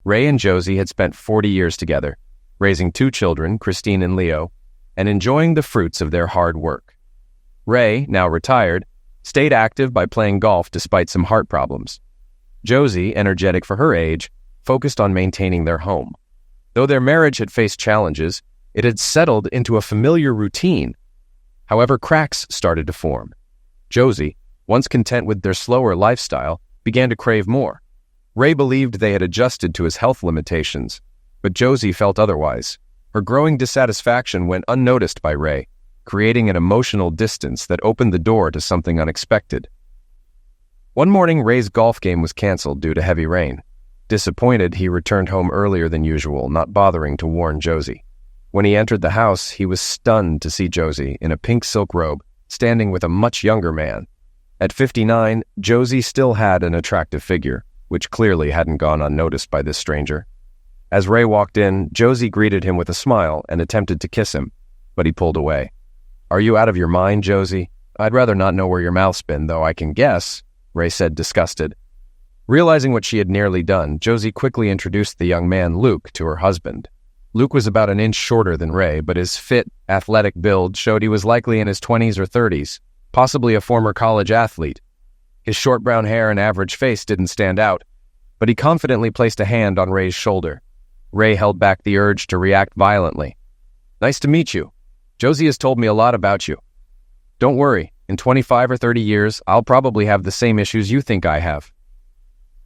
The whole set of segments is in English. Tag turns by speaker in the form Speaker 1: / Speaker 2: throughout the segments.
Speaker 1: Ray and Josie had spent 40 years together, raising 2 children, Christine and Leo, and enjoying the fruits of their hard work. Ray, now retired, stayed active by playing golf despite some heart problems. Josie, energetic for her age, focused on maintaining their home. Though their marriage had faced challenges, it had settled into a familiar routine. However, cracks started to form. Josie, once content with their slower lifestyle, began to crave more. Ray believed they had adjusted to his health limitations, but Josie felt otherwise. Her growing dissatisfaction went unnoticed by Ray, creating an emotional distance that opened the door to something unexpected. One morning, Ray's golf game was canceled due to heavy rain. Disappointed, he returned home earlier than usual, not bothering to warn Josie. When he entered the house, he was stunned to see Josie in a pink silk robe, standing with a much younger man. At 59, Josie still had an attractive figure, which clearly hadn't gone unnoticed by this stranger. As Ray walked in, Josie greeted him with a smile and attempted to kiss him, but he pulled away. "Are you out of your mind, Josie? I'd rather not know where your mouth's been, though I can guess," Ray said, disgusted. Realizing what she had nearly done, Josie quickly introduced the young man, Luke, to her husband. Luke was about an inch shorter than Ray, but his fit, athletic build showed he was likely in his 20s or 30s, possibly a former college athlete. His short brown hair and average face didn't stand out, but he confidently placed a hand on Ray's shoulder. Ray held back the urge to react violently. "Nice to meet you. Josie has told me a lot about you. Don't worry, in 25 or 30 years, I'll probably have the same issues you think I have."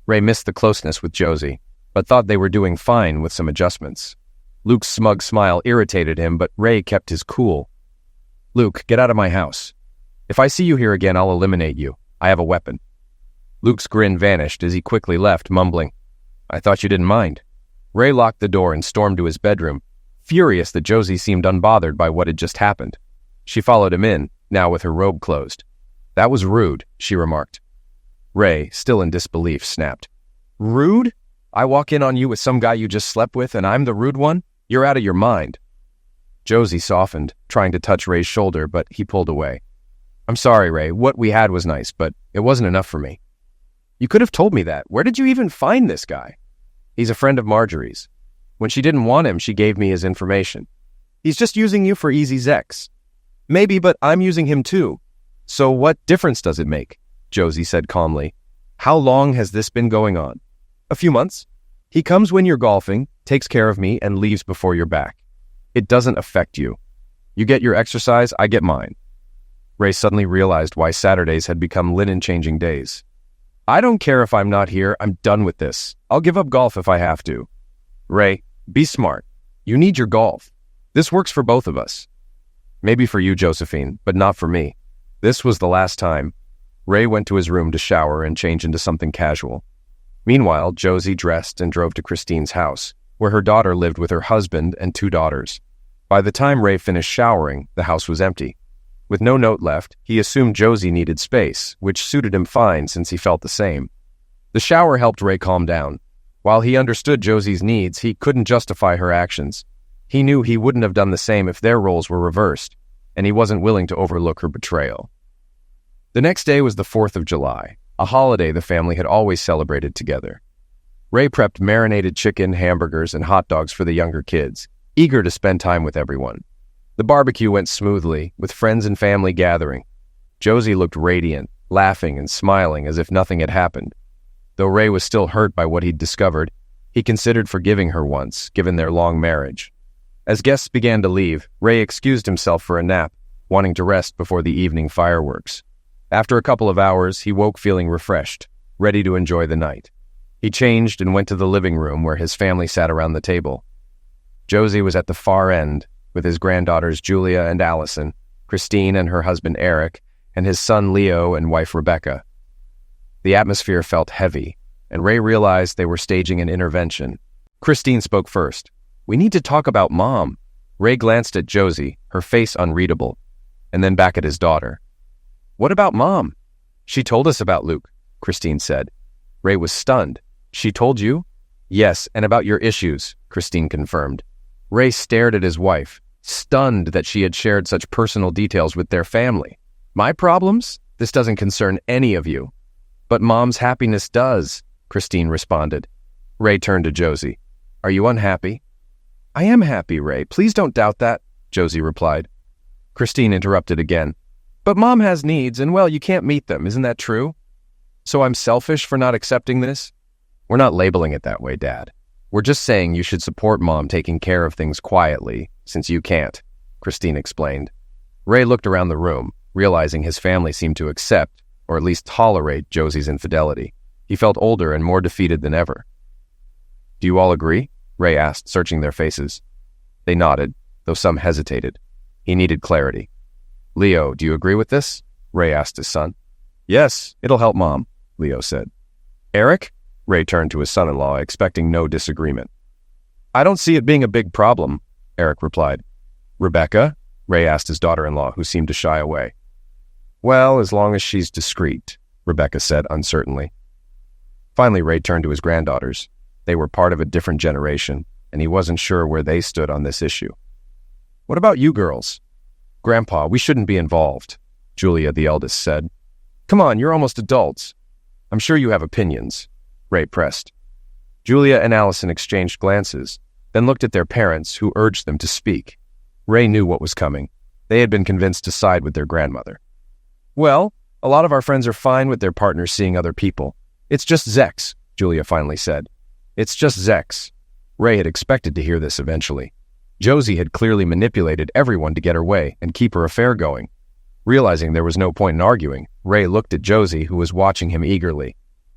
Speaker 1: Ray missed the closeness with Josie, but thought they were doing fine with some adjustments. Luke's smug smile irritated him, but Ray kept his cool. "Luke, get out of my house. If I see you here again, I'll eliminate you. I have a weapon." Luke's grin vanished as he quickly left, mumbling, "I thought you didn't mind." Ray locked the door and stormed to his bedroom, furious that Josie seemed unbothered by what had just happened. She followed him in, now with her robe closed. "That was rude," she remarked. Ray, still in disbelief, snapped, "Rude? I walk in on you with some guy you just slept with and I'm the rude one? You're out of your mind." Josie softened, trying to touch Ray's shoulder, but he pulled away. "I'm sorry, Ray. What we had was nice, but it wasn't enough for me." "You could have told me that. Where did you even find this guy?" "He's a friend of Marjorie's. When she didn't want him, she gave me his information." "He's just using you for easy sex." "Maybe, but I'm using him too. So what difference does it make?" Josie said calmly. "How long has this been going on?" "A few months. He comes when you're golfing, takes care of me, and leaves before you're back. It doesn't affect you. You get your exercise, I get mine." Ray suddenly realized why Saturdays had become linen-changing days. "I don't care if I'm not here. I'm done with this. I'll give up golf if I have to." "Ray, be smart. You need your golf. This works for both of us." "Maybe for you, Josephine, but not for me." This was the last time. Ray went to his room to shower and change into something casual. Meanwhile, Josie dressed and drove to Christine's house, where her daughter lived with her husband and 2 daughters. By the time Ray finished showering, the house was empty. With no note left, he assumed Josie needed space, which suited him fine since he felt the same. The shower helped Ray calm down. While he understood Josie's needs, he couldn't justify her actions. He knew he wouldn't have done the same if their roles were reversed, and he wasn't willing to overlook her betrayal. The next day was the 4th of July, a holiday the family had always celebrated together. Ray prepped marinated chicken, hamburgers, and hot dogs for the younger kids, eager to spend time with everyone. The barbecue went smoothly, with friends and family gathering. Josie looked radiant, laughing and smiling as if nothing had happened. Though Ray was still hurt by what he'd discovered, he considered forgiving her once, given their long marriage. As guests began to leave, Ray excused himself for a nap, wanting to rest before the evening fireworks. After a couple of hours, he woke feeling refreshed, ready to enjoy the night. He changed and went to the living room where his family sat around the table. Josie was at the far end, with his granddaughters Julia and Allison, Christine and her husband Eric, and his son Leo and wife Rebecca. The atmosphere felt heavy, and Ray realized they were staging an intervention. Christine spoke first. "We need to talk about Mom." Ray glanced at Josie, her face unreadable, and then back at his daughter. "What about Mom?" "She told us about Luke," Christine said. Ray was stunned. "She told you?" "Yes, and about your issues," Christine confirmed. Ray stared at his wife, stunned that she had shared such personal details with their family. "My problems? This doesn't concern any of you." "But Mom's happiness does," Christine responded. Ray turned to Josie. Are you unhappy? I am happy, Ray. Please don't doubt that, Josie replied. Christine interrupted again. But Mom has needs, and well, you can't meet them, isn't that true? So I'm selfish for not accepting this? We're not labeling it that way, Dad. We're just saying you should support Mom taking care of things quietly, since you can't, Christine explained. Ray looked around the room, realizing his family seemed to accept, or at least tolerate, Josie's infidelity. He felt older and more defeated than ever. Do you all agree? Ray asked, searching their faces. They nodded, though some hesitated. He needed clarity. Leo, do you agree with this? Ray asked his son. Yes, it'll help Mom, Leo said. Eric? Ray turned to his son-in-law, expecting no disagreement. I don't see it being a big problem, Eric replied. Rebecca? Ray asked his daughter-in-law, who seemed to shy away. Well, as long as she's discreet, Rebecca said uncertainly. Finally, Ray turned to his granddaughters. They were part of a different generation, and he wasn't sure where they stood on this issue. What about you girls? Grandpa, we shouldn't be involved, Julia, the eldest, said. Come on, you're almost adults. I'm sure you have opinions, Ray pressed. Julia and Allison exchanged glances, then looked at their parents, who urged them to speak. Ray knew what was coming. They had been convinced to side with their grandmother. Well, a lot of our friends are fine with their partners seeing other people. It's just Zex, Julia finally said. It's just Zex. Ray had expected to hear this eventually. Josie had clearly manipulated everyone to get her way and keep her affair going. Realizing there was no point in arguing, Ray looked at Josie, who was watching him eagerly.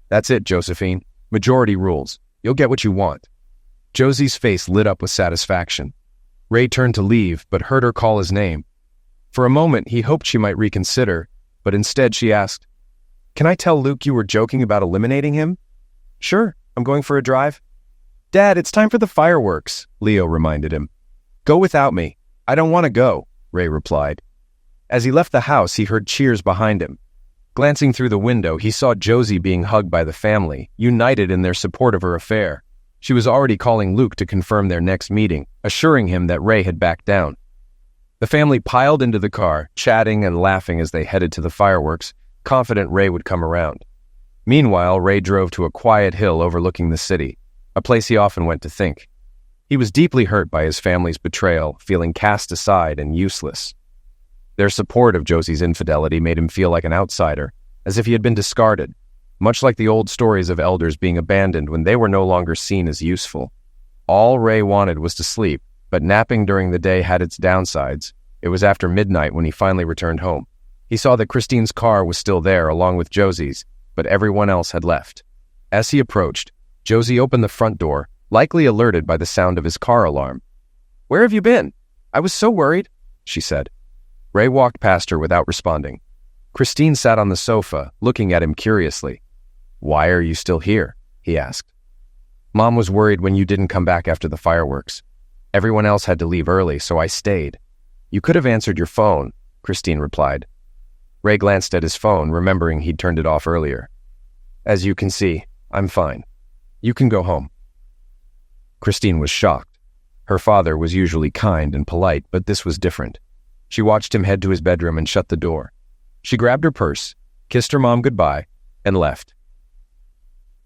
Speaker 1: That's it, Josephine. Majority rules. You'll get what you want. Josie's face lit up with satisfaction. Ray turned to leave, but heard her call his name. For a moment, he hoped she might reconsider, but instead she asked, Can I tell Luke you were joking about eliminating him? Sure, I'm going for a drive. Dad, it's time for the fireworks, Leo reminded him. Go without me. I don't want to go, Ray replied. As he left the house, he heard cheers behind him. Glancing through the window, he saw Josie being hugged by the family, united in their support of her affair. She was already calling Luke to confirm their next meeting, assuring him that Ray had backed down. The family piled into the car, chatting and laughing as they headed to the fireworks, confident Ray would come around. Meanwhile, Ray drove to a quiet hill overlooking the city, a place he often went to think. He was deeply hurt by his family's betrayal, feeling cast aside and useless. Their support of Josie's infidelity made him feel like an outsider, as if he had been discarded, much like the old stories of elders being abandoned when they were no longer seen as useful. All Ray wanted was to sleep, but napping during the day had its downsides. It was after midnight when he finally returned home. He saw that Christine's car was still there, along with Josie's, but everyone else had left. As he approached, Josie opened the front door, likely alerted by the sound of his car alarm. Where have you been? I was so worried, she said. Ray walked past her without responding. Christine sat on the sofa, looking at him curiously. Why are you still here? He asked. Mom was worried when you didn't come back after the fireworks. Everyone else had to leave early, so I stayed. You could have answered your phone, Christine replied. Ray glanced at his phone, remembering he'd turned it off earlier. As you can see, I'm fine. You can go home. Christine was shocked. Her father was usually kind and polite, but this was different. She watched him head to his bedroom and shut the door. She grabbed her purse, kissed her mom goodbye, and left.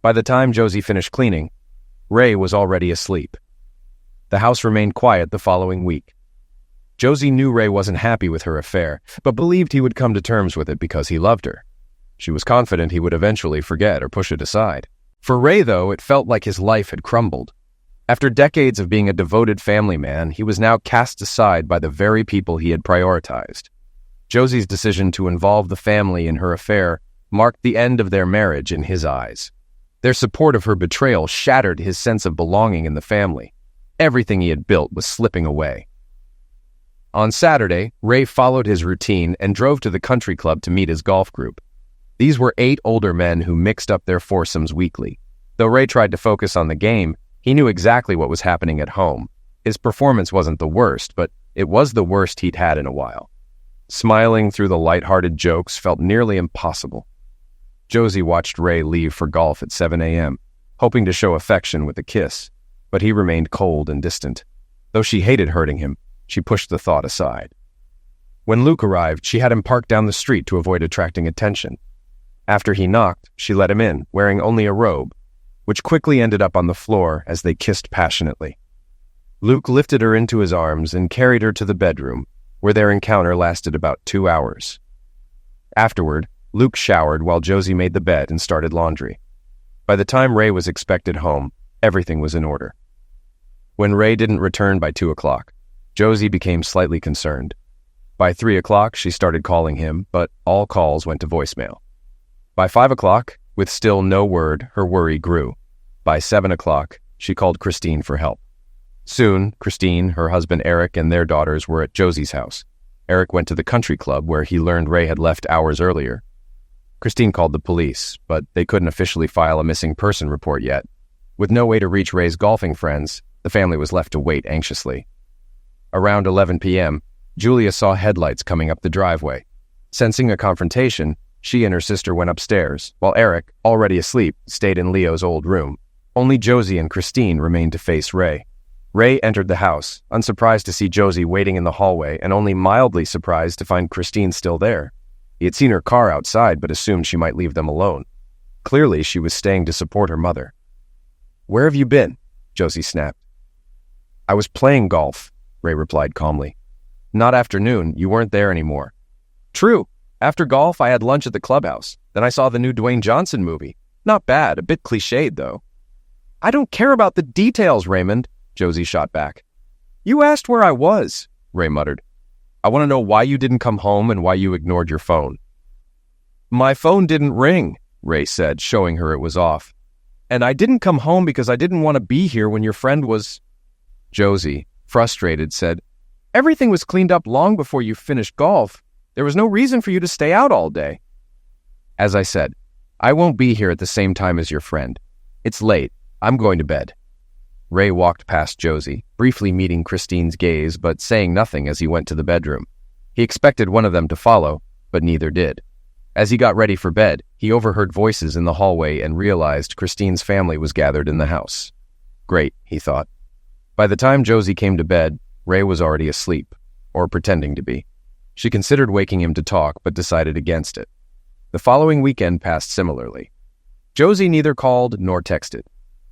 Speaker 1: By the time Josie finished cleaning, Ray was already asleep. The house remained quiet the following week. Josie knew Ray wasn't happy with her affair, but believed he would come to terms with it because he loved her. She was confident he would eventually forget or push it aside. For Ray, though, it felt like his life had crumbled. After decades of being a devoted family man, he was now cast aside by the very people he had prioritized. Josie's decision to involve the family in her affair marked the end of their marriage in his eyes. Their support of her betrayal shattered his sense of belonging in the family. Everything he had built was slipping away. On Saturday, Ray followed his routine and drove to the country club to meet his golf group. These were 8 older men who mixed up their foursomes weekly. Though Ray tried to focus on the game, he knew exactly what was happening at home. His performance wasn't the worst, but it was the worst he'd had in a while. Smiling through the light-hearted jokes felt nearly impossible. Josie watched Ray leave for golf at 7 a.m., hoping to show affection with a kiss, but he remained cold and distant. Though she hated hurting him, she pushed the thought aside. When Luke arrived, she had him parked down the street to avoid attracting attention. After he knocked, she let him in, wearing only a robe. which quickly ended up on the floor as they kissed passionately. Luke lifted her into his arms and carried her to the bedroom, where their encounter lasted about 2 hours. Afterward, Luke showered while Josie made the bed and started laundry. By the time Ray was expected home, everything was in order. When Ray didn't return by 2 o'clock, Josie became slightly concerned. By 3 o'clock, she started calling him, but all calls went to voicemail. By 5 o'clock, with still no word, her worry grew. By 7 o'clock, she called Christine for help. Soon, Christine, her husband Eric, and their daughters were at Josie's house. Eric went to the country club where he learned Ray had left hours earlier. Christine called the police, but they couldn't officially file a missing person report yet. With no way to reach Ray's golfing friends, the family was left to wait anxiously. Around 11 p.m., Julia saw headlights coming up the driveway. Sensing a confrontation, she and her sister went upstairs, while Eric, already asleep, stayed in Leo's old room. Only Josie and Christine remained to face Ray. Ray entered the house, unsurprised to see Josie waiting in the hallway and only mildly surprised to find Christine still there. He had seen her car outside but assumed she might leave them alone. Clearly, she was staying to support her mother. "Where have you been?" Josie snapped. "I was playing golf," Ray replied calmly. "Not afternoon, you weren't there anymore." "True. After golf, I had lunch at the clubhouse. Then I saw the new Dwayne Johnson movie. Not bad, a bit cliched though." "I don't care about the details, Raymond," Josie shot back. "You asked where I was," Ray muttered. "I want to know why you didn't come home and why you ignored your phone." "My phone didn't ring," Ray said, showing her it was off. "And I didn't come home because I didn't want to be here when your friend was—" Josie, frustrated, said, "Everything was cleaned up long before you finished golf. There was no reason for you to stay out all day." "As I said, I won't be here at the same time as your friend. It's late. I'm going to bed." Ray walked past Josie, briefly meeting Christine's gaze but saying nothing as he went to the bedroom. He expected one of them to follow, but neither did. As he got ready for bed, he overheard voices in the hallway and realized Christine's family was gathered in the house. Great, he thought. By the time Josie came to bed, Ray was already asleep, or pretending to be. She considered waking him to talk, but decided against it. The following weekend passed similarly. Josie neither called nor texted.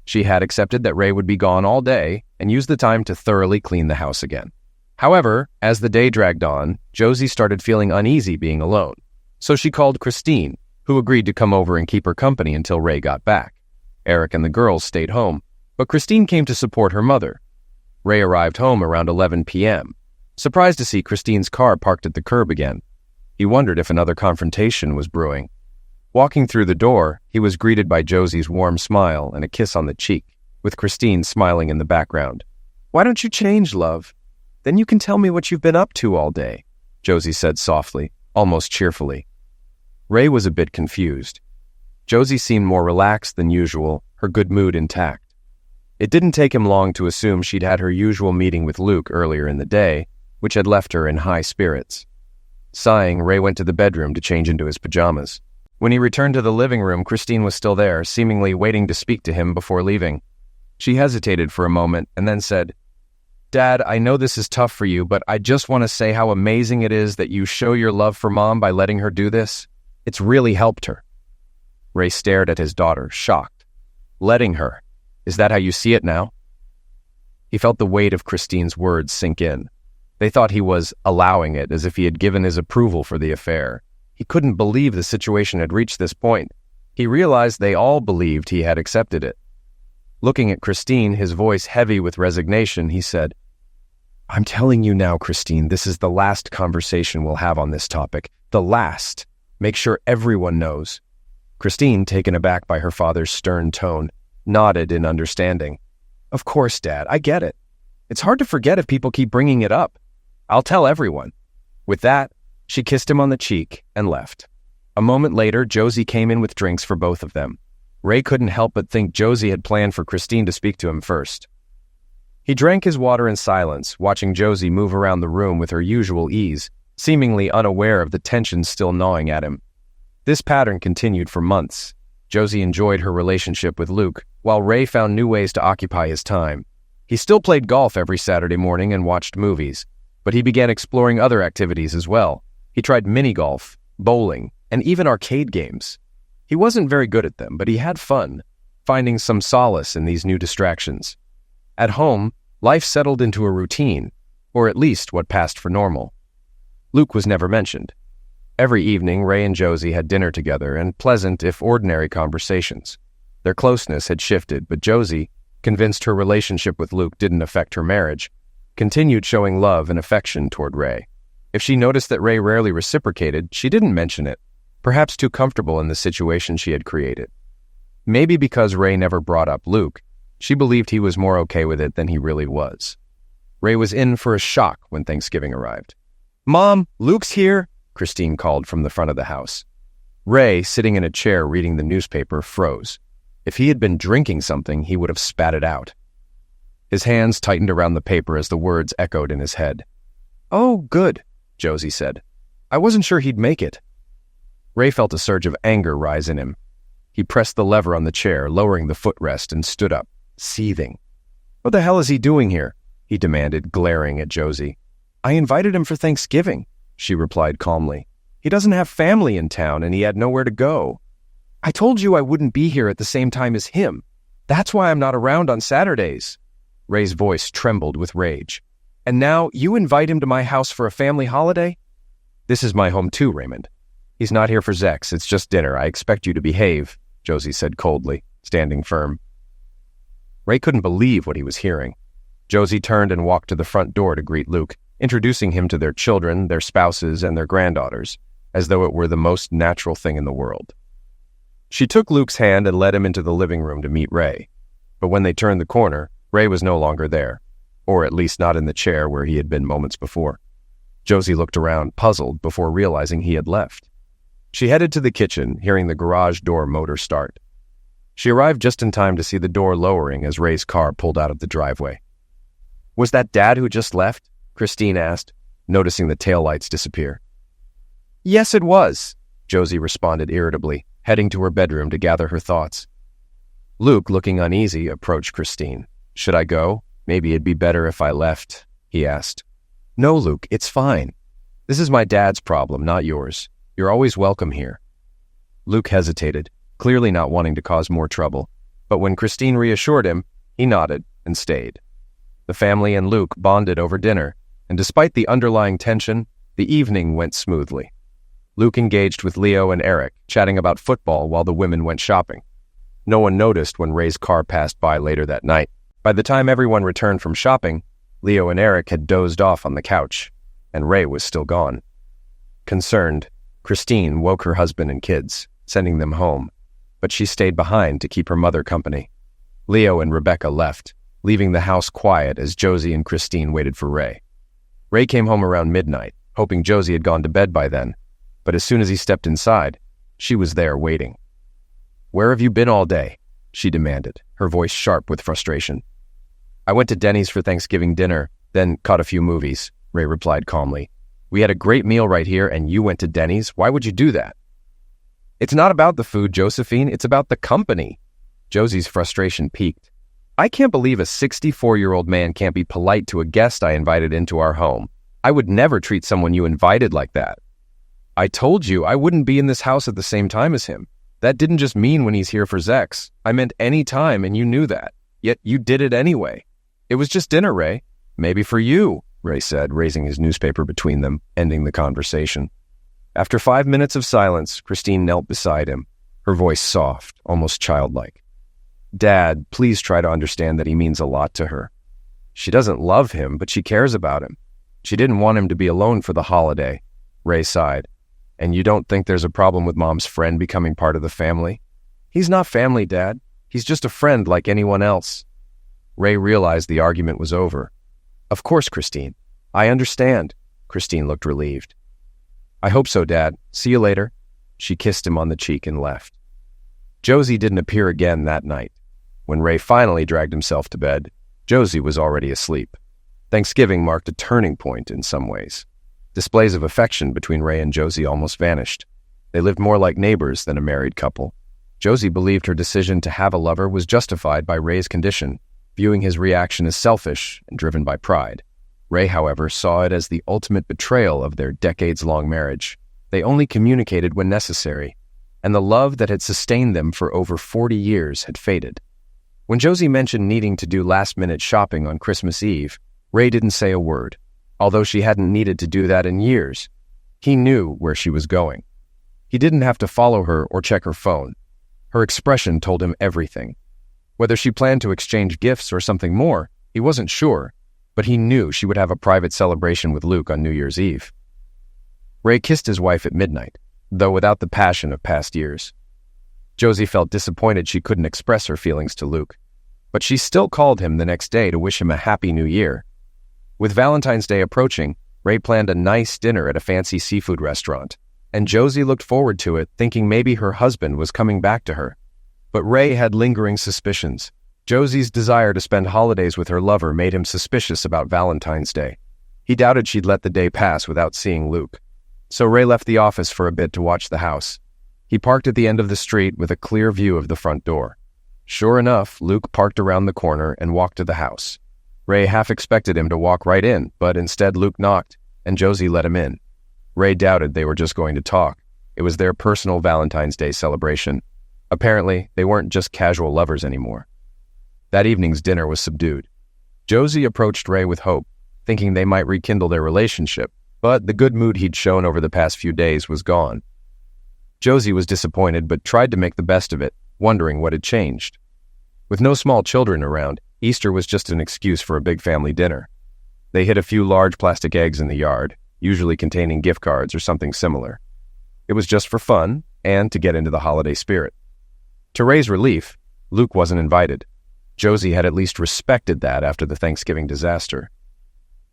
Speaker 1: She had accepted that Ray would be gone all day and used the time to thoroughly clean the house again. However, as the day dragged on, Josie started feeling uneasy being alone. So she called Christine, who agreed to come over and keep her company until Ray got back. Eric and the girls stayed home, but Christine came to support her mother. Ray arrived home around 11 p.m., surprised to see Christine's car parked at the curb again. He wondered if another confrontation was brewing. Walking through the door, he was greeted by Josie's warm smile and a kiss on the cheek, with Christine smiling in the background. "Why don't you change, love? Then you can tell me what you've been up to all day," Josie said softly, almost cheerfully. Ray was a bit confused. Josie seemed more relaxed than usual, her good mood intact. It didn't take him long to assume she'd had her usual meeting with Luke earlier in the day, which had left her in high spirits. Sighing, Ray went to the bedroom to change into his pajamas. When he returned to the living room, Christine was still there, seemingly waiting to speak to him before leaving. She hesitated for a moment and then said, "Dad, I know this is tough for you, but I just want to say how amazing it is that you show your love for Mom by letting her do this. It's really helped her." Ray stared at his daughter, shocked. "Letting her? Is that how you see it now?" He felt the weight of Christine's words sink in. They thought he was allowing it, as if he had given his approval for the affair. He couldn't believe the situation had reached this point. He realized they all believed he had accepted it. Looking at Christine, his voice heavy with resignation, he said, "I'm telling you now, Christine, this is the last conversation we'll have on this topic. The last. Make sure everyone knows." Christine, taken aback by her father's stern tone, nodded in understanding. "Of course, Dad, I get it. It's hard to forget if people keep bringing it up. I'll tell everyone." With that, she kissed him on the cheek and left. A moment later, Josie came in with drinks for both of them. Ray couldn't help but think Josie had planned for Christine to speak to him first. He drank his water in silence, watching Josie move around the room with her usual ease, seemingly unaware of the tension still gnawing at him. This pattern continued for months. Josie enjoyed her relationship with Luke, while Ray found new ways to occupy his time. He still played golf every Saturday morning and watched movies, but he began exploring other activities as well. He tried mini-golf, bowling, and even arcade games. He wasn't very good at them, but he had fun. finding some solace in these new distractions. At home, life settled into a routine, or at least what passed for normal. Luke was never mentioned. Every evening, Ray and Josie had dinner together and pleasant, if ordinary, conversations. Their closeness had shifted, but Josie, convinced her relationship with Luke didn't affect her marriage, continued showing love and affection toward Ray. If she noticed that Ray rarely reciprocated, she didn't mention it, perhaps too comfortable in the situation she had created. Maybe because Ray never brought up Luke, she believed he was more okay with it than he really was. Ray was in for a shock when Thanksgiving arrived. "Mom, Luke's here," Christine called from the front of the house. Ray, sitting in a chair reading the newspaper, froze. If he had been drinking something, he would have spat it out. His hands tightened around the paper as the words echoed in his head. "Oh, good," Josie said. "I wasn't sure he'd make it." Ray felt a surge of anger rise in him. He pressed the lever on the chair, lowering the footrest, and stood up, seething. "What the hell is he doing here?" he demanded, glaring at Josie. "I invited him for Thanksgiving," she replied calmly. "He doesn't have family in town, and he had nowhere to go. I told you I wouldn't be here at the same time as him. That's why I'm not around on Saturdays." Ray's voice trembled with rage. "And now you invite him to my house for a family holiday?" "This is my home too, Raymond. He's not here for Zex. It's just dinner. I expect you to behave," Josie said coldly, standing firm. Ray couldn't believe what he was hearing. Josie turned and walked to the front door to greet Luke, introducing him to their children, their spouses, and their granddaughters, as though it were the most natural thing in the world. She took Luke's hand and led him into the living room to meet Ray. But when they turned the corner, Ray was no longer there, or at least not in the chair where he had been moments before. Josie looked around, puzzled, before realizing he had left. She headed to the kitchen, hearing the garage door motor start. She arrived just in time to see the door lowering as Ray's car pulled out of the driveway. "Was that Dad who just left?" Christine asked, noticing the taillights disappear. "Yes, it was," Josie responded irritably, heading to her bedroom to gather her thoughts. Luke, looking uneasy, approached Christine. "Should I go? Maybe it'd be better if I left," he asked. "No, Luke, it's fine. This is my dad's problem, not yours. You're always welcome here." Luke hesitated, clearly not wanting to cause more trouble, but when Christine reassured him, he nodded and stayed. The family and Luke bonded over dinner, and despite the underlying tension, the evening went smoothly. Luke engaged with Leo and Eric, chatting about football while the women went shopping. No one noticed when Ray's car passed by later that night. By the time everyone returned from shopping, Leo and Eric had dozed off on the couch, and Ray was still gone. Concerned, Christine woke her husband and kids, sending them home, but she stayed behind to keep her mother company. Leo and Rebecca left, leaving the house quiet as Josie and Christine waited for Ray. Ray came home around midnight, hoping Josie had gone to bed by then, but as soon as he stepped inside, she was there waiting. "Where have you been all day?" she demanded, her voice sharp with frustration. "I went to Denny's for Thanksgiving dinner, then caught a few movies," Ray replied calmly. "We had a great meal right here, and you went to Denny's? Why would you do that?" "It's not about the food, Josephine. It's about the company." Josie's frustration peaked. "I can't believe a 64-year-old man can't be polite to a guest I invited into our home. I would never treat someone you invited like that." "I told you I wouldn't be in this house at the same time as him. That didn't just mean when he's here for Zex. I meant any time, and you knew that. Yet you did it anyway. It was just dinner, Ray. Maybe for you," Ray said, raising his newspaper between them, ending the conversation. After 5 minutes of silence, Christine knelt beside him, her voice soft, almost childlike. "Dad, please try to understand that he means a lot to her. She doesn't love him, but she cares about him. She didn't want him to be alone for the holiday." Ray sighed. "And you don't think there's a problem with Mom's friend becoming part of the family?" "He's not family, Dad. He's just a friend like anyone else." Ray realized the argument was over. "Of course, Christine. I understand." Christine looked relieved. "I hope so, Dad. See you later." She kissed him on the cheek and left. Josie didn't appear again that night. When Ray finally dragged himself to bed, Josie was already asleep. Thanksgiving marked a turning point in some ways. Displays of affection between Ray and Josie almost vanished. They lived more like neighbors than a married couple. Josie believed her decision to have a lover was justified by Ray's condition, viewing his reaction as selfish and driven by pride. Ray, however, saw it as the ultimate betrayal of their decades-long marriage. They only communicated when necessary. and the love that had sustained them for over 40 years had faded. When Josie mentioned needing to do last-minute shopping on Christmas Eve, Ray didn't say a word, although she hadn't needed to do that in years. He knew where she was going. He didn't have to follow her or check her phone. Her expression told him everything. Whether she planned to exchange gifts or something more, he wasn't sure, but he knew she would have a private celebration with Luke on New Year's Eve. Ray kissed his wife at midnight, though without the passion of past years. Josie felt disappointed she couldn't express her feelings to Luke, but she still called him the next day to wish him a happy new year. With Valentine's Day approaching, Ray planned a nice dinner at a fancy seafood restaurant, and Josie looked forward to it, thinking maybe her husband was coming back to her. But Ray had lingering suspicions. Josie's desire to spend holidays with her lover made him suspicious about Valentine's Day. He doubted she'd let the day pass without seeing Luke. So Ray left the office for a bit to watch the house. He parked at the end of the street with a clear view of the front door. Sure enough, Luke parked around the corner and walked to the house. Ray half expected him to walk right in, but instead Luke knocked, and Josie let him in. Ray doubted they were just going to talk. It was their personal Valentine's Day celebration. Apparently, they weren't just casual lovers anymore. That evening's dinner was subdued. Josie approached Ray with hope, thinking they might rekindle their relationship, but the good mood he'd shown over the past few days was gone. Josie was disappointed but tried to make the best of it, wondering what had changed. With no small children around, Easter was just an excuse for a big family dinner. They hid a few large plastic eggs in the yard, usually containing gift cards or something similar. It was just for fun and to get into the holiday spirit. To Ray's relief, Luke wasn't invited. Josie had at least respected that after the Thanksgiving disaster.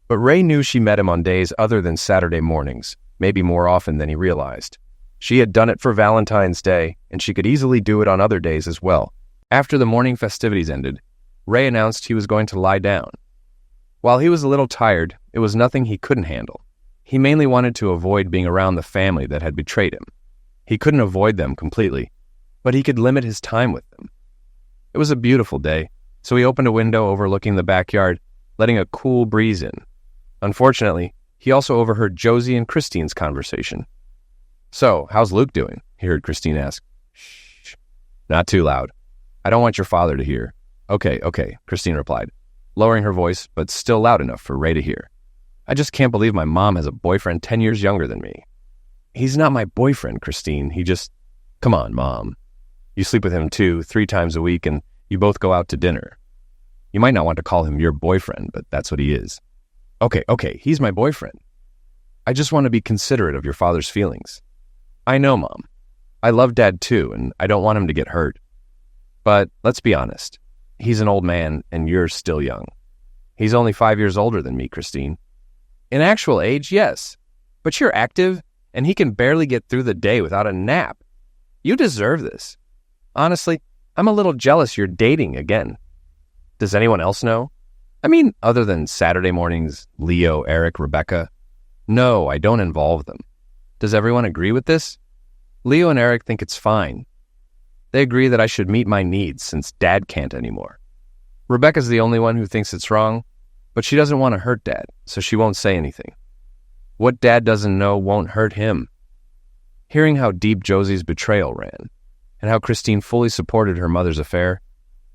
Speaker 1: But Ray knew she met him on days other than Saturday mornings, maybe more often than he realized. She had done it for Valentine's Day, and she could easily do it on other days as well. After the morning festivities ended, Ray announced he was going to lie down. While he was a little tired, it was nothing he couldn't handle. He mainly wanted to avoid being around the family that had betrayed him. He couldn't avoid them completely, but he could limit his time with them. It was a beautiful day, so he opened a window overlooking the backyard, letting a cool breeze in. Unfortunately, he also overheard Josie and Christine's conversation. "So, how's Luke doing?" he heard Christine ask. "Shh, not too loud. I don't want your father to hear." Okay, Christine replied, lowering her voice, but still loud enough for Ray to hear. "I just can't believe my mom has a boyfriend 10 years younger than me." "He's not my boyfriend, Christine. He just..." "Come on, Mom. You sleep with him 2-3 times a week, and you both go out to dinner. You might not want to call him your boyfriend, but that's what he is." Okay, he's my boyfriend. I just want to be considerate of your father's feelings." "I know, Mom. I love Dad too, and I don't want him to get hurt. But let's be honest. He's an old man, and you're still young. He's only 5 years older than me, Christine." "In actual age, yes. But you're active, and he can barely get through the day without a nap. You deserve this. Honestly, I'm a little jealous you're dating again. Does anyone else know? I mean, other than Saturday mornings, Leo, Eric, Rebecca." "No, I don't involve them. Does everyone agree with this?" "Leo and Eric think it's fine. They agree that I should meet my needs since Dad can't anymore. Rebecca's the only one who thinks it's wrong, but she doesn't want to hurt Dad, so she won't say anything. What Dad doesn't know won't hurt him." Hearing how deep Josie's betrayal ran, and how Christine fully supported her mother's affair,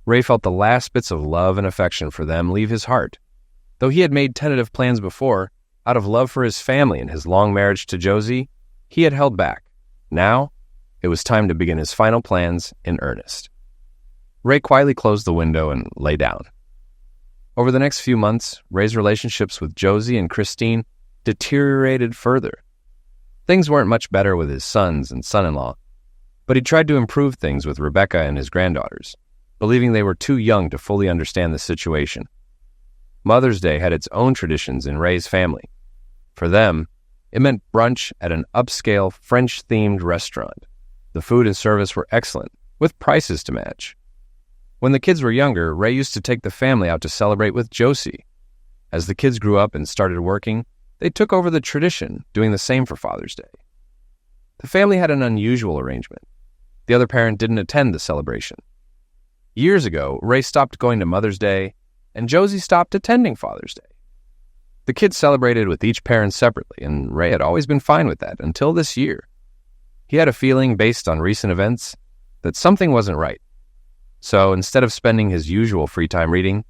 Speaker 1: Ray felt the last bits of love and affection for them leave his heart. Though he had made tentative plans before, out of love for his family and his long marriage to Josie, he had held back. Now, it was time to begin his final plans in earnest. Ray quietly closed the window and lay down. Over the next few months, Ray's relationships with Josie and Christine deteriorated further. Things weren't much better with his sons and son-in-law, but he tried to improve things with Rebecca and his granddaughters, believing they were too young to fully understand the situation. Mother's Day had its own traditions in Ray's family. For them, it meant brunch at an upscale French-themed restaurant. The food and service were excellent, with prices to match. When the kids were younger, Ray used to take the family out to celebrate with Josie. As the kids grew up and started working, they took over the tradition, doing the same for Father's Day. The family had an unusual arrangement. The other parent didn't attend the celebration. Years ago, Ray stopped going to Mother's Day, and Josie stopped attending Father's Day. The kids celebrated with each parent separately, and Ray had always been fine with that until this year. He had a feeling, based on recent events, that something wasn't right. So instead of spending his usual free time reading,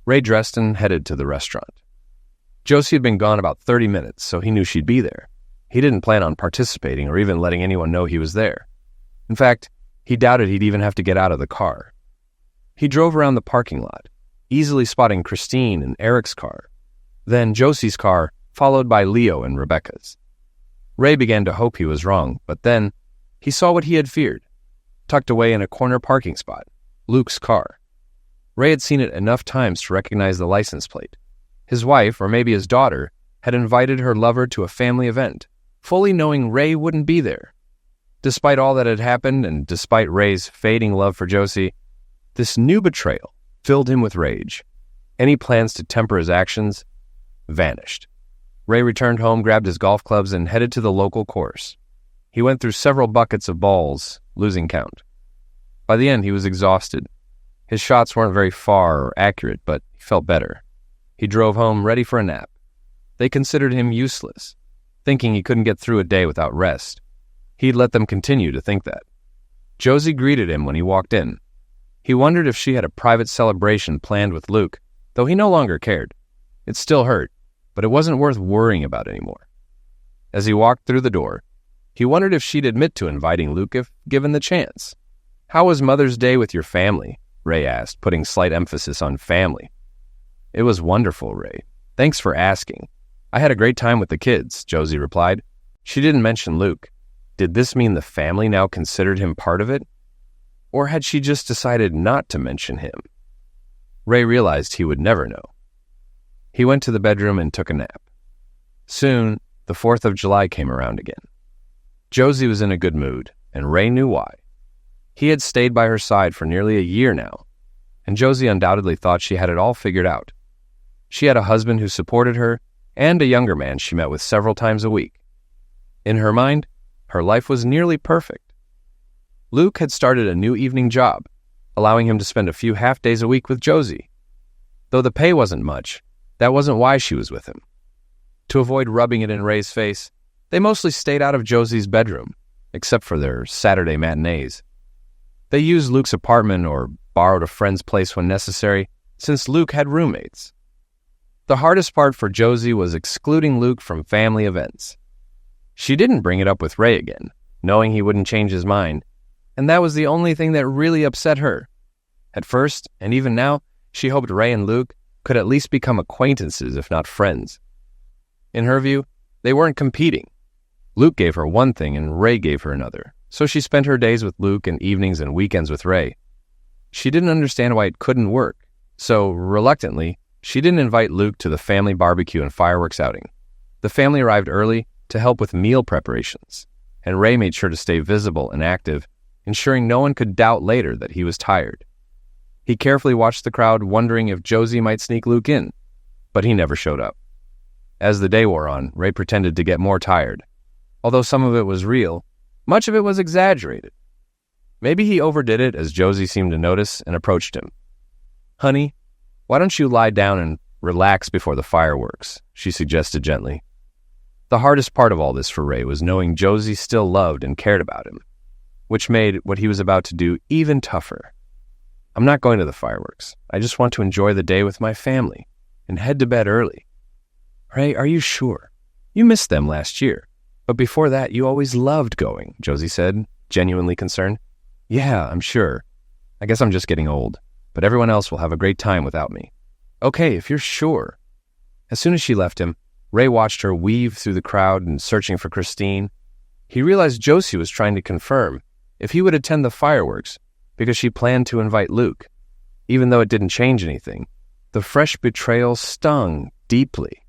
Speaker 1: Ray dressed and headed to the restaurant. Josie had been gone about 30 minutes, so he knew she'd be there. He didn't plan on participating or even letting anyone know he was there. In fact, he doubted he'd even have to get out of the car. He drove around the parking lot, easily spotting Christine and Eric's car, then Josie's car, followed by Leo and Rebecca's. Ray began to hope he was wrong, but then he saw what he had feared. Tucked away in a corner parking spot, Luke's car. Ray had seen it enough times to recognize the license plate. His wife, or maybe his daughter, had invited her lover to a family event, fully knowing Ray wouldn't be there. Despite all that had happened, and despite Ray's fading love for Josie, this new betrayal filled him with rage. Any plans to temper his actions vanished. Ray returned home, grabbed his golf clubs, and headed to the local course. He went through several buckets of balls, losing count. By the end, he was exhausted. His shots weren't very far or accurate, but he felt better. He drove home ready for a nap. They considered him useless, thinking he couldn't get through a day without rest. He'd let them continue to think that. Josie greeted him when he walked in. He wondered if she had a private celebration planned with Luke, though he no longer cared. It still hurt, but it wasn't worth worrying about anymore. As he walked through the door, he wondered if she'd admit to inviting Luke if given the chance. "How was Mother's Day with your family?" Ray asked, putting slight emphasis on family. "It was wonderful, Ray. Thanks for asking. I had a great time with the kids," Josie replied. She didn't mention Luke. Did this mean the family now considered him part of it? Or had she just decided not to mention him? Ray realized he would never know. He went to the bedroom and took a nap. Soon, the 4th of July came around again. Josie was in a good mood, and Ray knew why. He had stayed by her side for nearly a year now, and Josie undoubtedly thought she had it all figured out. She had a husband who supported her, and a younger man she met with several times a week. In her mind, her life was nearly perfect. Luke had started a new evening job, allowing him to spend a few half-days a week with Josie. Though the pay wasn't much, that wasn't why she was with him. To avoid rubbing it in Ray's face, they mostly stayed out of Josie's bedroom, except for their Saturday matinees. They used Luke's apartment or borrowed a friend's place when necessary, since Luke had roommates. The hardest part for Josie was excluding Luke from family events. She didn't bring it up with Ray again, knowing he wouldn't change his mind, and that was the only thing that really upset her. At first, and even now, she hoped Ray and Luke could at least become acquaintances, if not friends. In her view, they weren't competing. Luke gave her one thing and Ray gave her another, so she spent her days with Luke and evenings and weekends with Ray. She didn't understand why it couldn't work, so reluctantly, she didn't invite Luke to the family barbecue and fireworks outing. The family arrived early to help with meal preparations, and Ray made sure to stay visible and active, ensuring no one could doubt later that he was tired. He carefully watched the crowd, wondering if Josie might sneak Luke in, but he never showed up. As the day wore on, Ray pretended to get more tired. Although some of it was real, much of it was exaggerated. Maybe he overdid it, as Josie seemed to notice and approached him. "Honey, why don't you lie down and relax before the fireworks?" she suggested gently. The hardest part of all this for Ray was knowing Josie still loved and cared about him, which made what he was about to do even tougher. "I'm not going to the fireworks. I just want to enjoy the day with my family and head to bed early." "Ray, are you sure? You missed them last year, but before that you always loved going," Josie said, genuinely concerned. "Yeah, I'm sure. I guess I'm just getting old, but everyone else will have a great time without me." "Okay, if you're sure." As soon as she left him, Ray watched her weave through the crowd and searching for Christine. He realized Josie was trying to confirm if he would attend the fireworks because she planned to invite Luke. Even though it didn't change anything, the fresh betrayal stung deeply.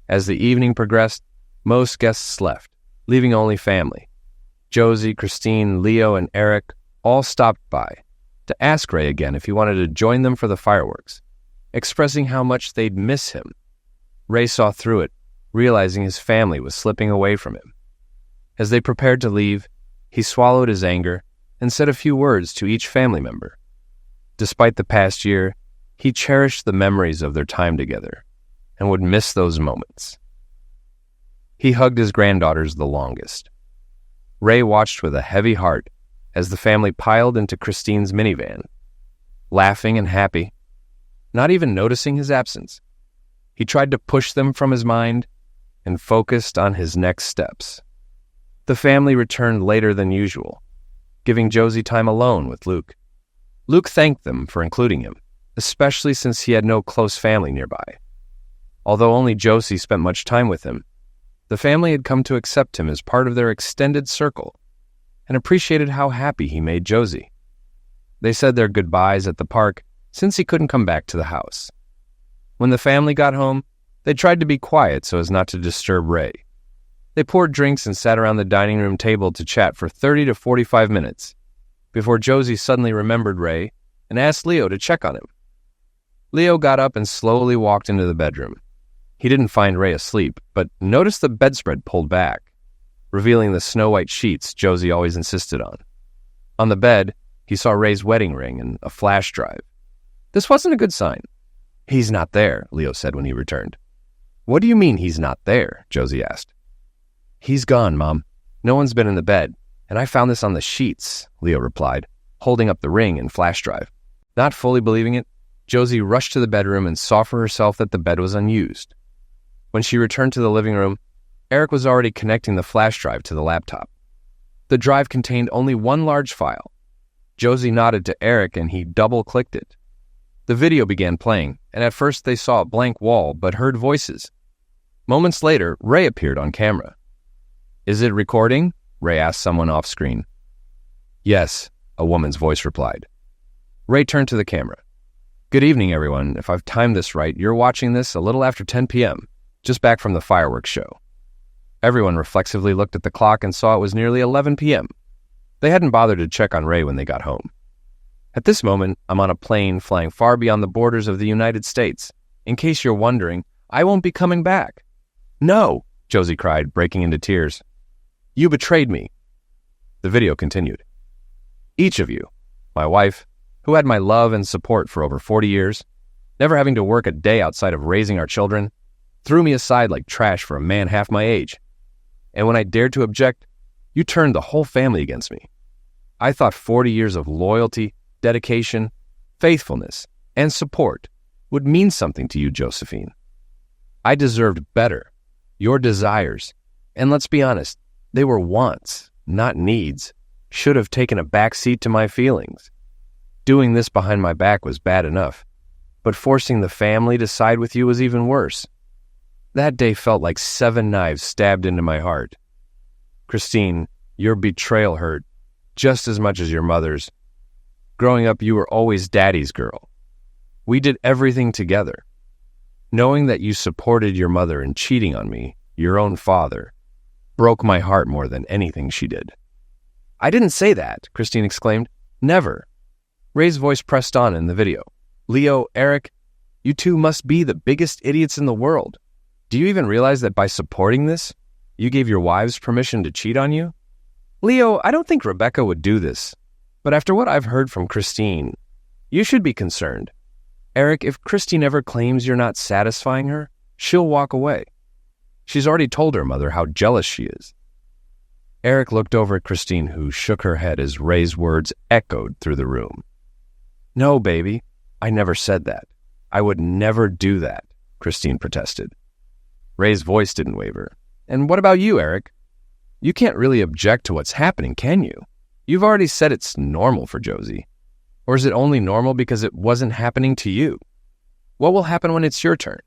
Speaker 1: As the evening progressed, most guests left, leaving only family. Josie, Christine, Leo, and Eric all stopped by to ask Ray again if he wanted to join them for the fireworks, expressing how much they'd miss him. Ray saw through it, realizing his family was slipping away from him. As they prepared to leave, he swallowed his anger and said a few words to each family member. Despite the past year, he cherished the memories of their time together and would miss those moments. He hugged his granddaughters the longest. Ray watched with a heavy heart as the family piled into Christine's minivan, laughing and happy, not even noticing his absence. He tried to push them from his mind and focused on his next steps. The family returned later than usual, giving Josie time alone with Luke. Luke thanked them for including him, especially since he had no close family nearby. Although only Josie spent much time with him, the family had come to accept him as part of their extended circle and appreciated how happy he made Josie. They said their goodbyes at the park since he couldn't come back to the house. When the family got home, they tried to be quiet so as not to disturb Ray. They poured drinks and sat around the dining room table to chat for 30 to 45 minutes before Josie suddenly remembered Ray and asked Leo to check on him. Leo got up and slowly walked into the bedroom. He didn't find Ray asleep, but noticed the bedspread pulled back, revealing the snow-white sheets Josie always insisted on. On the bed, he saw Ray's wedding ring and a flash drive. This wasn't a good sign. "He's not there," Leo said when he returned. "What do you mean he's not there?" Josie asked. "He's gone, Mom. No one's been in the bed, and I found this on the sheets," Leo replied, holding up the ring and flash drive. Not fully believing it, Josie rushed to the bedroom and saw for herself that the bed was unused. When she returned to the living room, Eric was already connecting the flash drive to the laptop. The drive contained only one large file. Josie nodded to Eric and he double-clicked it. The video began playing, and at first they saw a blank wall but heard voices. Moments later, Ray appeared on camera. "Is it recording?" Ray asked someone off-screen. "Yes," a woman's voice replied. Ray turned to the camera. "Good evening, everyone. If I've timed this right, you're watching this a little after 10 p.m., just back from the fireworks show." Everyone reflexively looked at the clock and saw it was nearly 11 p.m. They hadn't bothered to check on Ray when they got home. "At this moment, I'm on a plane flying far beyond the borders of the United States. In case you're wondering, I won't be coming back." "No!" Josie cried, breaking into tears. "You betrayed me." The video continued. "Each of you, my wife, who had my love and support for over 40 years, never having to work a day outside of raising our children, threw me aside like trash for a man half my age. And when I dared to object, you turned the whole family against me. I thought 40 years of loyalty, dedication, faithfulness, and support would mean something to you, Josephine. I deserved better, your desires, and let's be honest, they were wants, not needs, should have taken a back seat to my feelings. Doing this behind my back was bad enough, but forcing the family to side with you was even worse. That day felt like 7 knives stabbed into my heart. Christine, your betrayal hurt just as much as your mother's. Growing up, you were always Daddy's girl. We did everything together. Knowing that you supported your mother in cheating on me, your own father, broke my heart more than anything she did." "I didn't say that," Christine exclaimed. "Never." Ray's voice pressed on in the video. "Leo, Eric, you two must be the biggest idiots in the world. Do you even realize that by supporting this, you gave your wives permission to cheat on you? Leo, I don't think Rebecca would do this. But after what I've heard from Christine, you should be concerned. Eric, if Christine ever claims you're not satisfying her, she'll walk away. She's already told her mother how jealous she is." Eric looked over at Christine, who shook her head as Ray's words echoed through the room. "No, baby, I never said that. I would never do that," Christine protested. Ray's voice didn't waver. "And what about you, Eric? You can't really object to what's happening, can you? You've already said it's normal for Josie. Or is it only normal because it wasn't happening to you? What will happen when it's your turn?"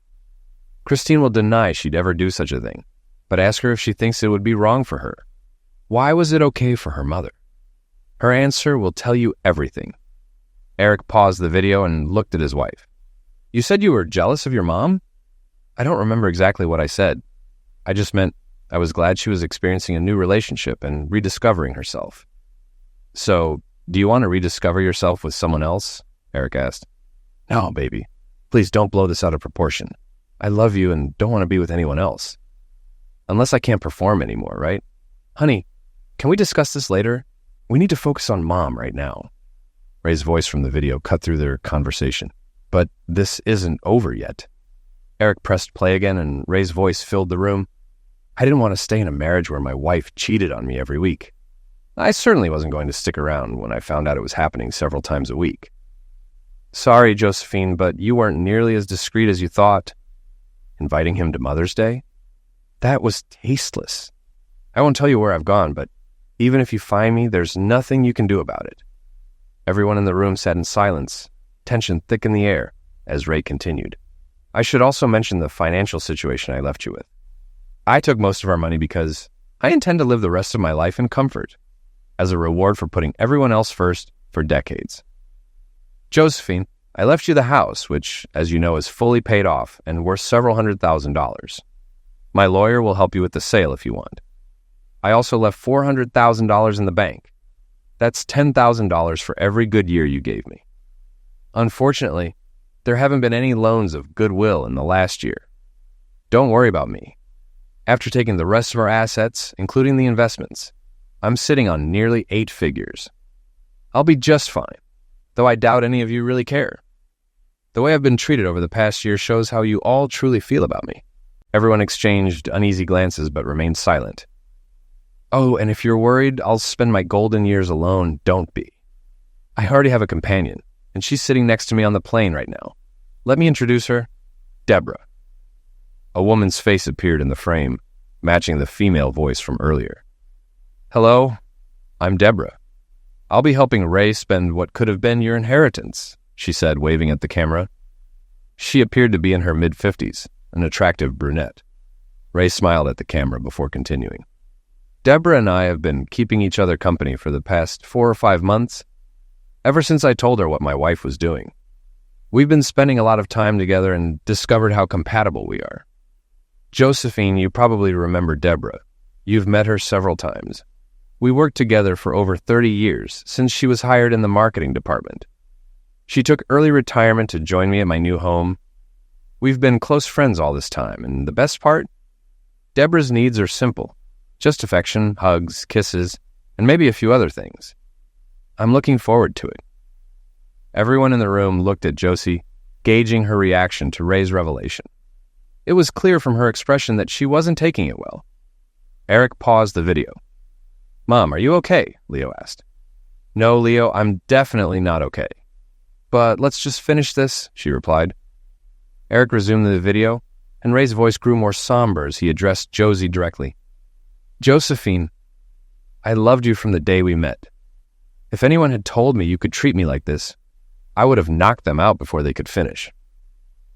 Speaker 1: Christine will deny she'd ever do such a thing, but ask her if she thinks it would be wrong for her. Why was it okay for her mother? Her answer will tell you everything. Eric paused the video and looked at his wife. "You said you were jealous of your mom?" "I don't remember exactly what I said. I just meant I was glad she was experiencing a new relationship and rediscovering herself." "So, do you want to rediscover yourself with someone else?" Eric asked. "No, baby. Please don't blow this out of proportion. I love you and don't want to be with anyone else. Unless I can't perform anymore, right? Honey, can we discuss this later? We need to focus on Mom right now." Ray's voice from the video cut through their conversation. "But this isn't over yet." Eric pressed play again and Ray's voice filled the room. "I didn't want to stay in a marriage where my wife cheated on me every week. I certainly wasn't going to stick around when I found out it was happening several times a week. Sorry, Josephine, but you weren't nearly as discreet as you thought. Inviting him to Mother's Day? That was tasteless. I won't tell you where I've gone, but even if you find me, there's nothing you can do about it. Everyone in the room sat in silence, tension thick in the air, as Ray continued. I should also mention the financial situation I left you with. I took most of our money because I intend to live the rest of my life in comfort, as a reward for putting everyone else first for decades. Josephine, I left you the house, which, as you know, is fully paid off and worth several $100,000. My lawyer will help you with the sale if you want. I also left $400,000 in the bank. That's $10,000 for every good year you gave me. Unfortunately, there haven't been any loans of goodwill in the last year. Don't worry about me. After taking the rest of our assets, including the investments, I'm sitting on nearly 8 figures. I'll be just fine, though I doubt any of you really care. The way I've been treated over the past year shows how you all truly feel about me. Everyone exchanged uneasy glances but remained silent. Oh, and if you're worried I'll spend my golden years alone, don't be. I already have a companion, and she's sitting next to me on the plane right now. Let me introduce her. Deborah. A woman's face appeared in the frame, matching the female voice from earlier. Hello, I'm Deborah. I'll be helping Ray spend what could have been your inheritance, she said, waving at the camera. She appeared to be in her mid-50s, an attractive brunette. Ray smiled at the camera before continuing. Deborah and I have been keeping each other company for the past 4 or 5 months, ever since I told her what my wife was doing. We've been spending a lot of time together and discovered how compatible we are. Josephine, you probably remember Deborah. You've met her several times. We worked together for over 30 years, since she was hired in the marketing department. She took early retirement to join me at my new home. We've been close friends all this time, and the best part? Deborah's needs are simple. Just affection, hugs, kisses, and maybe a few other things. I'm looking forward to it. Everyone in the room looked at Josie, gauging her reaction to Ray's revelation. It was clear from her expression that she wasn't taking it well. Eric paused the video. Mom, are you okay? Leo asked. No, Leo, I'm definitely not okay. But let's just finish this, she replied. Eric resumed the video, and Ray's voice grew more somber as he addressed Josie directly. Josephine, I loved you from the day we met. If anyone had told me you could treat me like this, I would have knocked them out before they could finish.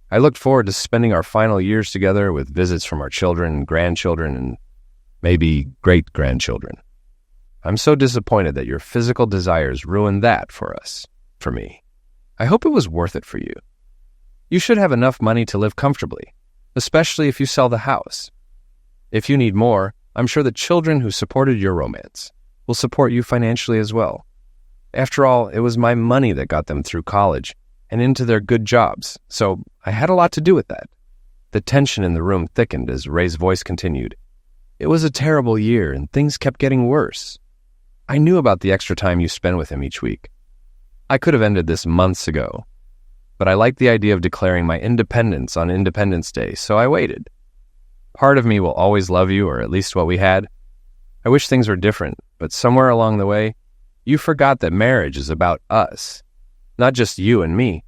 Speaker 1: I looked forward to spending our final years together with visits from our children, grandchildren, and maybe great-grandchildren. I'm so disappointed that your physical desires ruined that for us, for me. I hope it was worth it for you. You should have enough money to live comfortably, especially if you sell the house. If you need more, I'm sure the children who supported your romance will support you financially as well. After all, it was my money that got them through college and into their good jobs, so I had a lot to do with that. The tension in the room thickened as Ray's voice continued. It was a terrible year, and things kept getting worse. I knew about the extra time you spend with him each week. I could have ended this months ago, but I liked the idea of declaring my independence on Independence Day, so I waited. Part of me will always love you, or at least what we had. I wish things were different, but somewhere along the way, you forgot that marriage is about us, not just you and me.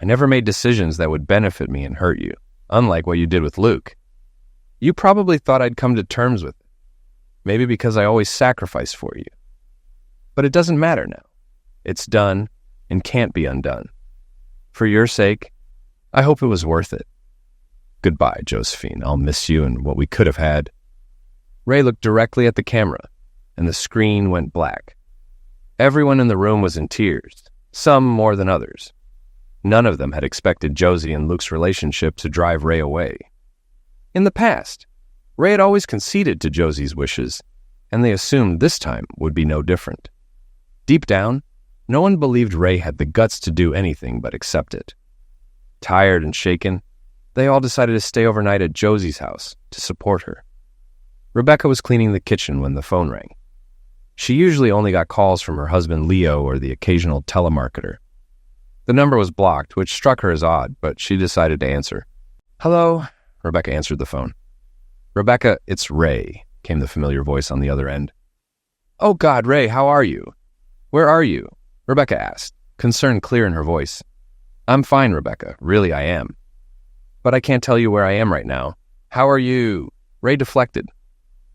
Speaker 1: I never made decisions that would benefit me and hurt you, unlike what you did with Luke. You probably thought I'd come to terms with it, maybe because I always sacrificed for you. But it doesn't matter now. It's done and can't be undone. For your sake, I hope it was worth it. Goodbye, Josephine. I'll miss you and what we could have had. Ray looked directly at the camera, and the screen went black. Everyone in the room was in tears, some more than others. None of them had expected Josie and Luke's relationship to drive Ray away. In the past, Ray had always conceded to Josie's wishes, and they assumed this time would be no different. Deep down, no one believed Ray had the guts to do anything but accept it. Tired and shaken, they all decided to stay overnight at Josie's house to support her. Rebecca was cleaning the kitchen when the phone rang. She usually only got calls from her husband Leo or the occasional telemarketer. The number was blocked, which struck her as odd, but she decided to answer. Hello, Rebecca answered the phone. Rebecca, it's Ray, came the familiar voice on the other end. "Oh God, Ray, how are you? Where are you?" Rebecca asked, concern clear in her voice. "I'm fine, Rebecca. Really, I am. But I can't tell you where I am right now. How are you?" Ray deflected.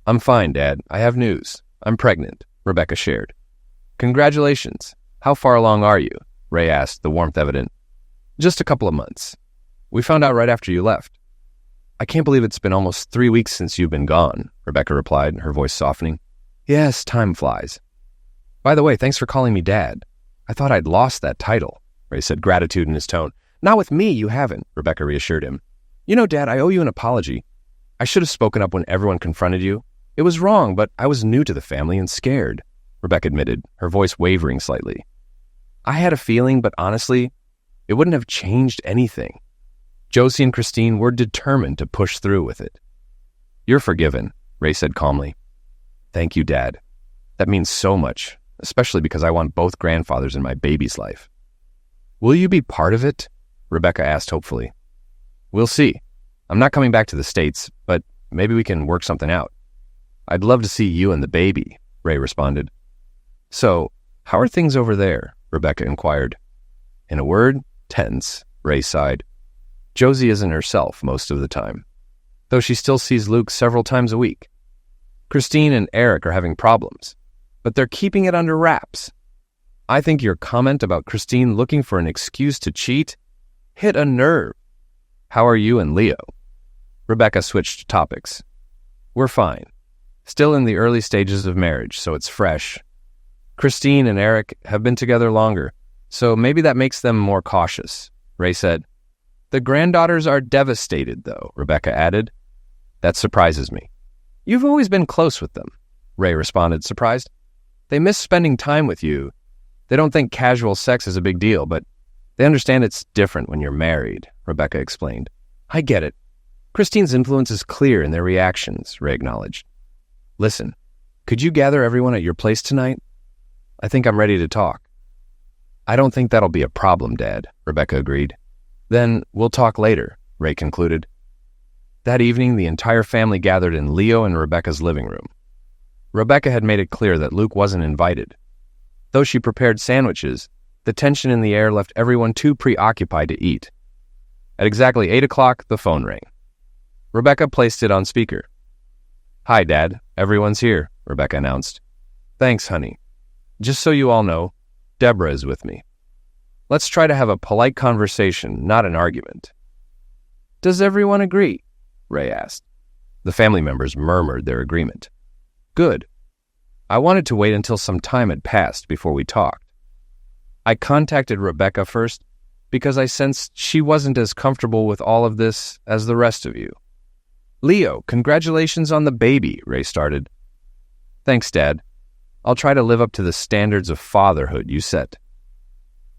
Speaker 1: "I'm fine, Dad. I have news. I'm pregnant," Rebecca shared. "Congratulations. How far along are you?" Ray asked, the warmth evident. "Just a couple of months. We found out right after you left." "I can't believe it's been almost 3 weeks since you've been gone," Rebecca replied, her voice softening. "Yes, time flies. By the way, thanks for calling me Dad. I thought I'd lost that title," Ray said, gratitude in his tone. "Not with me, you haven't," Rebecca reassured him. "You know, Dad, I owe you an apology. I should have spoken up when everyone confronted you. It was wrong, but I was new to the family and scared," Rebecca admitted, her voice wavering slightly. "I had a feeling, but honestly, it wouldn't have changed anything. Josie and Christine were determined to push through with it." "You're forgiven," Ray said calmly. "Thank you, Dad. That means so much, especially because I want both grandfathers in my baby's life." "Will you be part of it?" Rebecca asked hopefully. "We'll see. I'm not coming back to the States, but maybe we can work something out." "I'd love to see you and the baby," Ray responded. "So, how are things over there?" Rebecca inquired. In a word, tense, Ray sighed. Josie isn't herself most of the time, though she still sees Luke several times a week. Christine and Eric are having problems, but they're keeping it under wraps. I think your comment about Christine looking for an excuse to cheat hit a nerve. How are you and Leo? Rebecca switched topics. "We're fine. Still in the early stages of marriage, so it's fresh. Christine and Eric have been together longer, so maybe that makes them more cautious," Ray said. "The granddaughters are devastated, though," Rebecca added. "That surprises me." "You've always been close with them," Ray responded, surprised. "They miss spending time with you. They don't think casual sex is a big deal, but they understand it's different when you're married," Rebecca explained. "I get it. Christine's influence is clear in their reactions," Ray acknowledged. "Listen, could you gather everyone at your place tonight? I think I'm ready to talk." "I don't think that'll be a problem, Dad," Rebecca agreed. "Then we'll talk later," Ray concluded. That evening, the entire family gathered in Leo and Rebecca's living room. Rebecca had made it clear that Luke wasn't invited. Though she prepared sandwiches, the tension in the air left everyone too preoccupied to eat. At exactly 8 o'clock, the phone rang. Rebecca placed it on speaker. "Hi, Dad. Everyone's here," Rebecca announced. "Thanks, honey. Just so you all know, Deborah is with me. Let's try to have a polite conversation, not an argument." "Does everyone agree?" Ray asked. The family members murmured their agreement. "Good. I wanted to wait until some time had passed before we talked. I contacted Rebecca first because I sensed she wasn't as comfortable with all of this as the rest of you." "Leo, congratulations on the baby," Ray started. "Thanks, Dad. I'll try to live up to the standards of fatherhood you set."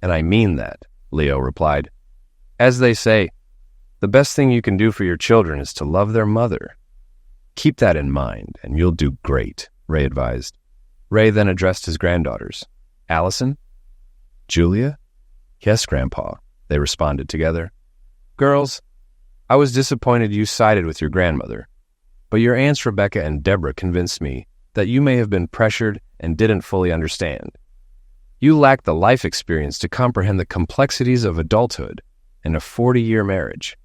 Speaker 1: "And I mean that," Leo replied. "As they say, the best thing you can do for your children is to love their mother. Keep that in mind, and you'll do great," Ray advised. Ray then addressed his granddaughters. "Allison? Julia?" "Yes, Grandpa," they responded together. "Girls, I was disappointed you sided with your grandmother, but your aunts Rebecca and Deborah convinced me that you may have been pressured and didn't fully understand. You lack the life experience to comprehend the complexities of adulthood and a 40-year marriage.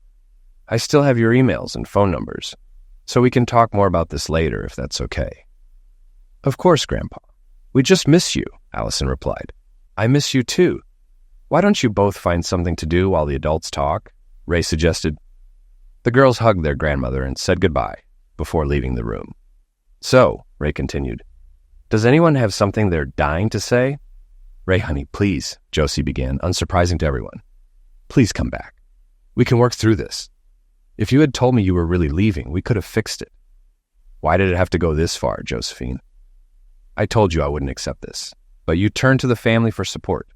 Speaker 1: I still have your emails and phone numbers, so we can talk more about this later if that's okay." "Of course, Grandpa. We just miss you," Allison replied. "I miss you too. Why don't you both find something to do while the adults talk?" Ray suggested. The girls hugged their grandmother and said goodbye before leaving the room. "So," Ray continued, "does anyone have something they're dying to say?" "Ray, honey, please," Josie began, unsurprising to everyone. "Please come back. We can work through this. If you had told me you were really leaving, we could have fixed it." "Why did it have to go this far, Josephine?" "I told you I wouldn't accept this, but you turned to the family for support.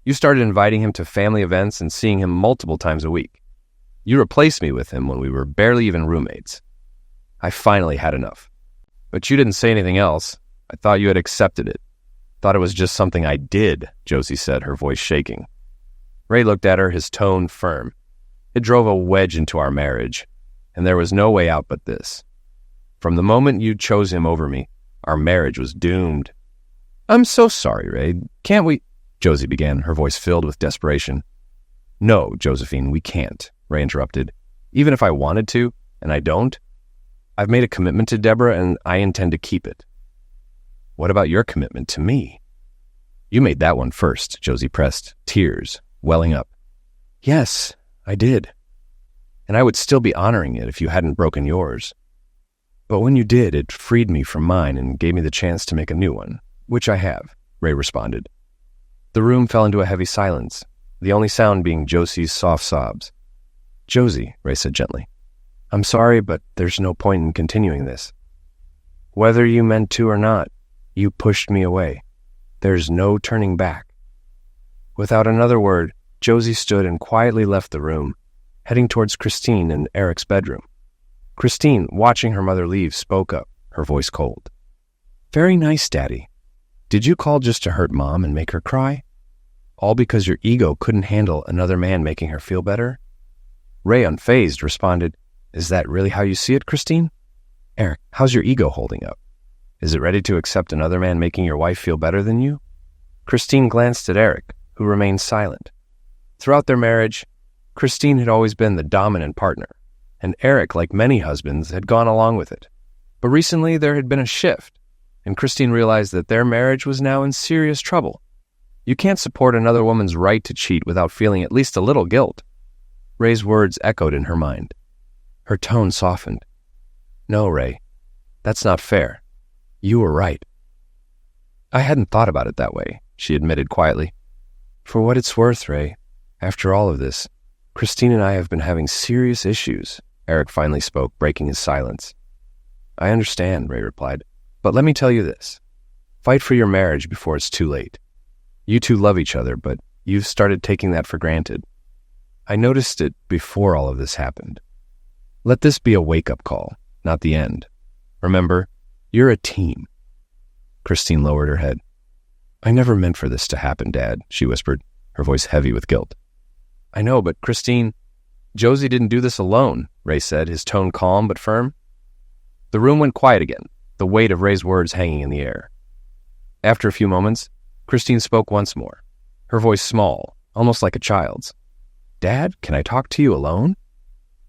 Speaker 1: You started inviting him to family events and seeing him multiple times a week. You replaced me with him when we were barely even roommates. I finally had enough. But you didn't say anything else. I thought you had accepted it. Thought it was just something I did," Josie said, her voice shaking. Ray looked at her, his tone firm. "It drove a wedge into our marriage, and there was no way out but this. From the moment you chose him over me, Our marriage was doomed. I'm so sorry, Ray. Can't we? Josie began, her voice filled with desperation. No, Josephine, we can't, Ray interrupted. Even if I wanted to, and I don't, I've made a commitment to Deborah and I intend to keep it. What about your commitment to me? You made that one first, Josie pressed, tears welling up. Yes, I did. And I would still be honoring it if you hadn't broken yours. But when you did, it freed me from mine and gave me the chance to make a new one, which I have, Ray responded. The room fell into a heavy silence, the only sound being Josie's soft sobs. Josie, Ray said gently, I'm sorry, but there's no point in continuing this. Whether you meant to or not, you pushed me away. There's no turning back. Without another word, Josie stood and quietly left the room, heading towards Christine and Eric's bedroom. Christine, watching her mother leave, spoke up, her voice cold. Very nice, Daddy. Did you call just to hurt Mom and make her cry? All because your ego couldn't handle another man making her feel better? Ray, unfazed, responded, Is that really how you see it, Christine? Eric, how's your ego holding up? Is it ready to accept another man making your wife feel better than you? Christine glanced at Eric, who remained silent. Throughout their marriage, Christine had always been the dominant partner, and Eric, like many husbands, had gone along with it. But recently there had been a shift, and Christine realized that their marriage was now in serious trouble. You can't support another woman's right to cheat without feeling at least a little guilt. Ray's words echoed in her mind. Her tone softened. No, Ray, that's not fair. You were right. I hadn't thought about it that way, she admitted quietly. For what it's worth, Ray, after all of this, Christine and I have been having serious issues, Eric finally spoke, breaking his silence. I understand, Ray replied, but let me tell you this. Fight for your marriage before it's too late. You two love each other, but you've started taking that for granted. I noticed it before all of this happened. Let this be a wake-up call, not the end. Remember, you're a team. Christine lowered her head. I never meant for this to happen, Dad, she whispered, her voice heavy with guilt. I know, but Christine, Josie didn't do this alone, Ray said, his tone calm but firm. The room went quiet again, the weight of Ray's words hanging in the air. After a few moments, Christine spoke once more, her voice small, almost like a child's. Dad, can I talk to you alone?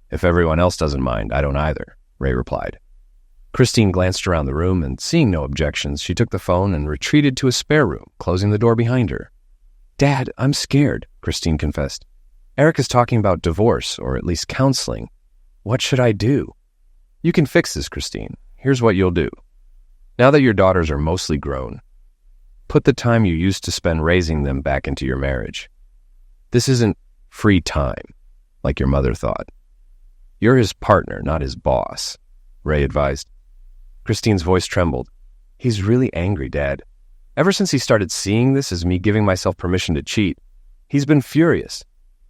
Speaker 1: If everyone else doesn't mind, I don't either, Ray replied. Christine glanced around the room and, seeing no objections, she took the phone and retreated to a spare room, closing the door behind her. Dad, I'm scared, Christine confessed. Eric is talking about divorce, or at least counseling. What should I do? You can fix this, Christine. Here's what you'll do. Now that your daughters are mostly grown, put the time you used to spend raising them back into your marriage. This isn't free time, like your mother thought. You're his partner, not his boss, Ray advised. Christine's voice trembled. He's really angry, Dad. Ever since he started seeing this as me giving myself permission to cheat, he's been furious.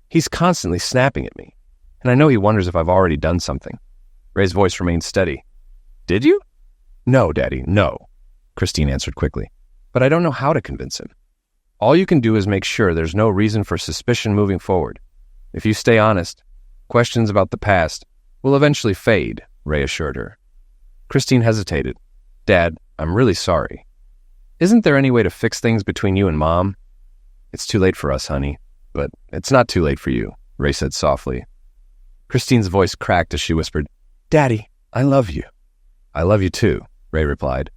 Speaker 1: He's constantly snapping at me, and I know he wonders if I've already done something. Ray's voice remained steady. Did you? No, Daddy, no, Christine answered quickly. But I don't know how to convince him. All you can do is make sure there's no reason for suspicion moving forward. If you stay honest, questions about the past will eventually fade, Ray assured her. Christine hesitated. Dad, I'm really sorry. Isn't there any way to fix things between you and Mom? It's too late for us, honey, but it's not too late for you, Ray said softly. Christine's voice cracked as she whispered, Daddy, I love you. I love you too, Ray replied.